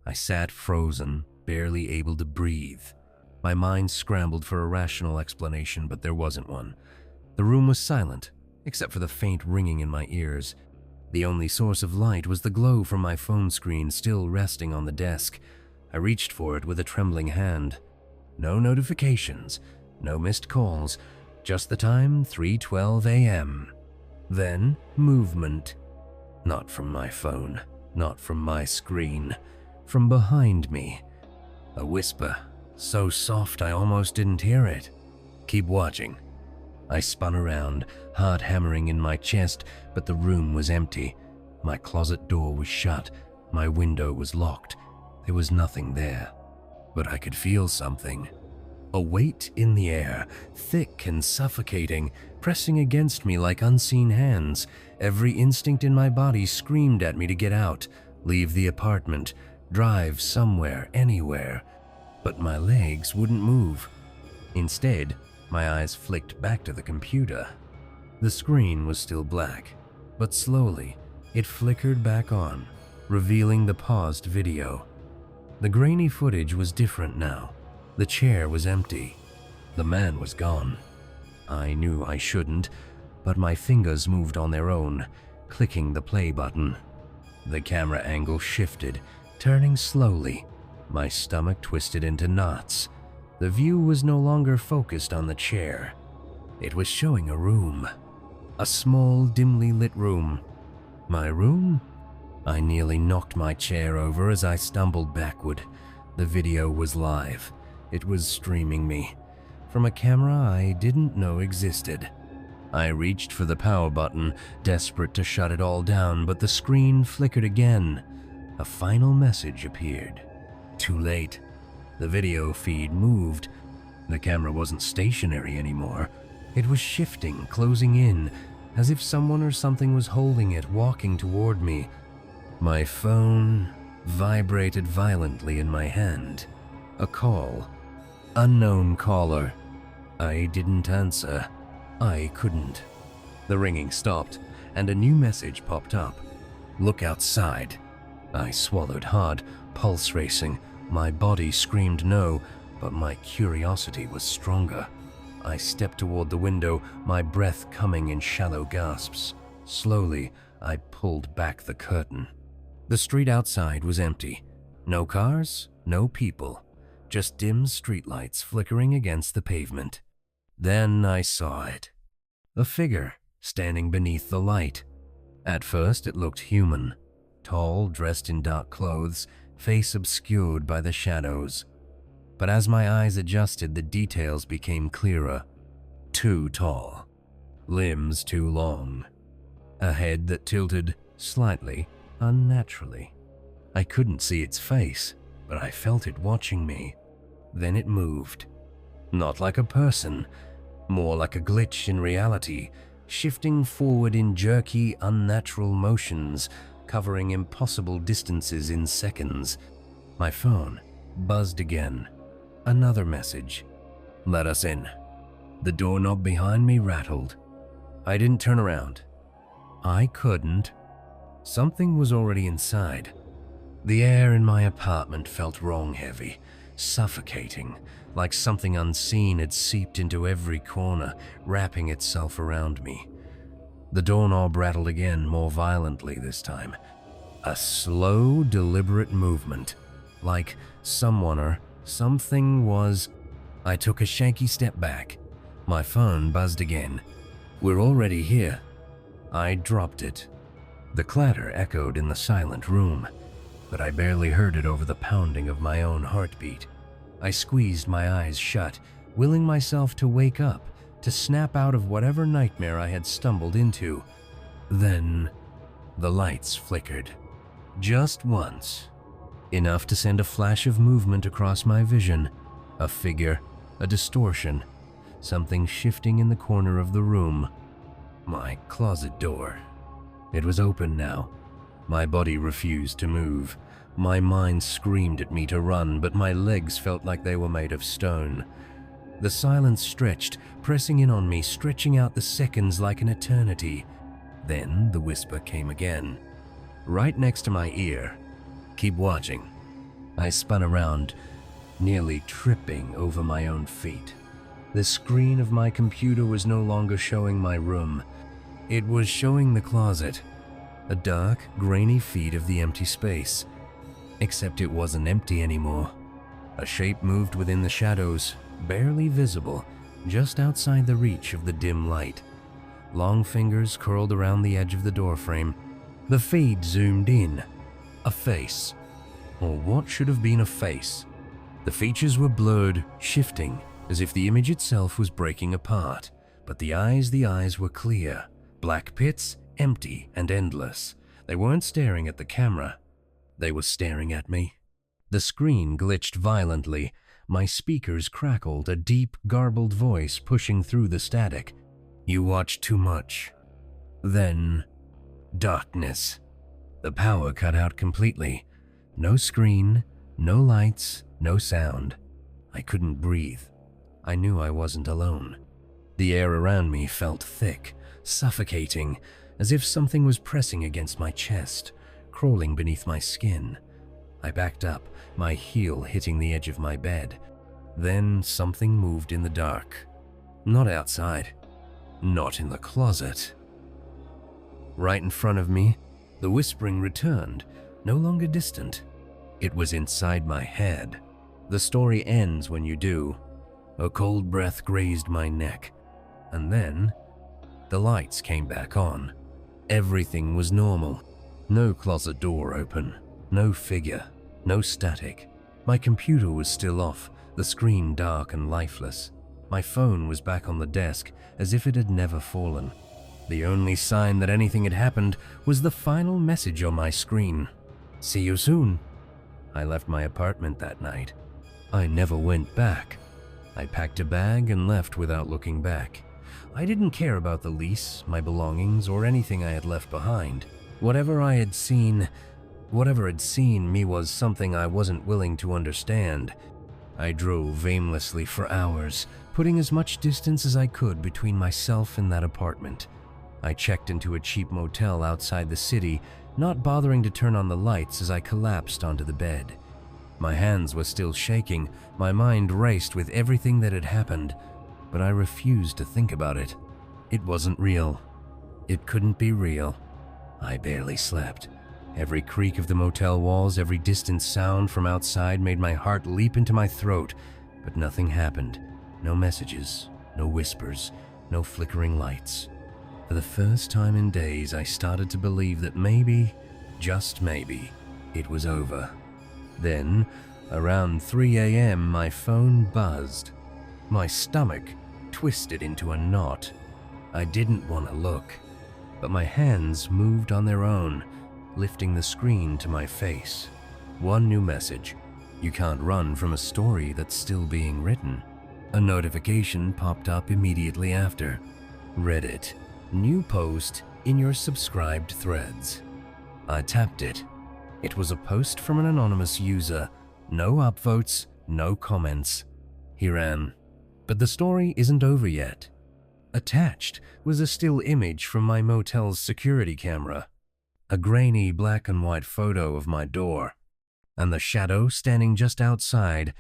I sat frozen, barely able to breathe. My mind scrambled for a rational explanation, but there wasn't one. The room was silent, except for the faint ringing in my ears. The only source of light was the glow from my phone screen still resting on the desk. I reached for it with a trembling hand. No notifications, no missed calls, just the time, 3:12 a.m. Then, movement. Not from my phone, not from my screen, from behind me. A whisper, so soft I almost didn't hear it. "Keep watching." I spun around, heart hammering in my chest, but the room was empty. My closet door was shut, my window was locked. There was nothing there. But I could feel something. A weight in the air, thick and suffocating, pressing against me like unseen hands. Every instinct in my body screamed at me to get out, leave the apartment, drive somewhere, anywhere. But my legs wouldn't move. Instead, my eyes flicked back to the computer. The screen was still black, but slowly, it flickered back on, revealing the paused video. The grainy footage was different now. The chair was empty. The man was gone. I knew I shouldn't, but my fingers moved on their own, clicking the play button. The camera angle shifted, turning slowly. My stomach twisted into knots. The view was no longer focused on the chair. It was showing a room. A small, dimly lit room. My room? I nearly knocked my chair over as I stumbled backward. The video was live. It was streaming me from a camera I didn't know existed. I reached for the power button, desperate to shut it all down, but the screen flickered again. A final message appeared. Too late. The video feed moved. The camera wasn't stationary anymore. It was shifting, closing in, as if someone or something was holding it, walking toward me. My phone vibrated violently in my hand. A call. Unknown caller. I didn't answer. I couldn't. The ringing stopped, and a new message popped up. "Look outside." I swallowed hard, pulse racing. My body screamed no, but my curiosity was stronger. I stepped toward the window, my breath coming in shallow gasps. Slowly, I pulled back the curtain. The street outside was empty. No cars, no people, just dim streetlights flickering against the pavement. Then I saw it. A figure standing beneath the light. At first it looked human. Tall, dressed in dark clothes, face obscured by the shadows. But as my eyes adjusted, the details became clearer. Too tall. Limbs too long. A head that tilted slightly, unnaturally. I couldn't see its face, but I felt it watching me. Then it moved. Not like a person, more like a glitch in reality, shifting forward in jerky, unnatural motions, covering impossible distances in seconds. My phone buzzed again. Another message. "Let us in." The doorknob behind me rattled. I didn't turn around. I couldn't. Something was already inside. The air in my apartment felt wrong-heavy, suffocating, like something unseen had seeped into every corner, wrapping itself around me. The doorknob rattled again, more violently this time. A slow, deliberate movement, like someone or something was... I took a shaky step back. My phone buzzed again. "We're already here." I dropped it. The clatter echoed in the silent room, but I barely heard it over the pounding of my own heartbeat. I squeezed my eyes shut, willing myself to wake up, to snap out of whatever nightmare I had stumbled into. Then, the lights flickered. Just once. Enough to send a flash of movement across my vision. A figure, a distortion, something shifting in the corner of the room. My closet door. It was open now. My body refused to move. My mind screamed at me to run, but my legs felt like they were made of stone. The silence stretched, pressing in on me, stretching out the seconds like an eternity. Then the whisper came again, right next to my ear. "Keep watching." I spun around, nearly tripping over my own feet. The screen of my computer was no longer showing my room. It was showing the closet, a dark, grainy feed of the empty space. Except it wasn't empty anymore. A shape moved within the shadows, barely visible, just outside the reach of the dim light. Long fingers curled around the edge of the doorframe. The feed zoomed in. A face. Or what should have been a face. The features were blurred, shifting, as if the image itself was breaking apart. But the eyes were clear. Black pits, empty and endless. They weren't staring at the camera. They were staring at me. The screen glitched violently. My speakers crackled, a deep, garbled voice pushing through the static. You watch too much. Then, darkness. The power cut out completely. No screen, no lights, no sound. I couldn't breathe. I knew I wasn't alone. The air around me felt thick, suffocating, as if something was pressing against my chest, crawling beneath my skin. I backed up, my heel hitting the edge of my bed. Then something moved in the dark. Not outside. Not in the closet. Right in front of me, the whispering returned, no longer distant. It was inside my head. The story ends when you do. A cold breath grazed my neck. And then, the lights came back on. Everything was normal. No closet door open. No figure. No static. My computer was still off, the screen dark and lifeless. My phone was back on the desk, as if it had never fallen. The only sign that anything had happened was the final message on my screen. See you soon. I left my apartment that night. I never went back. I packed a bag and left without looking back. I didn't care about the lease, my belongings, or anything I had left behind. Whatever had seen me was something I wasn't willing to understand. I drove aimlessly for hours, putting as much distance as I could between myself and that apartment. I checked into a cheap motel outside the city, not bothering to turn on the lights as I collapsed onto the bed. My hands were still shaking, my mind raced with everything that had happened, but I refused to think about it. It wasn't real. It couldn't be real. I barely slept. Every creak of the motel walls, every distant sound from outside made my heart leap into my throat, but nothing happened. No messages, no whispers, no flickering lights. For the first time in days, I started to believe that maybe, just maybe, it was over. Then, around 3 a.m., my phone buzzed. My stomach twisted into a knot. I didn't want to look, but my hands moved on their own, lifting the screen to my face. One new message. You can't run from a story that's still being written. A notification popped up immediately after. Reddit. New post in your subscribed threads. I tapped it. It was a post from an anonymous user. No upvotes, no comments. He ran. But the story isn't over yet. Attached was a still image from my motel's security camera. A grainy black and white photo of my door. And the shadow standing just outside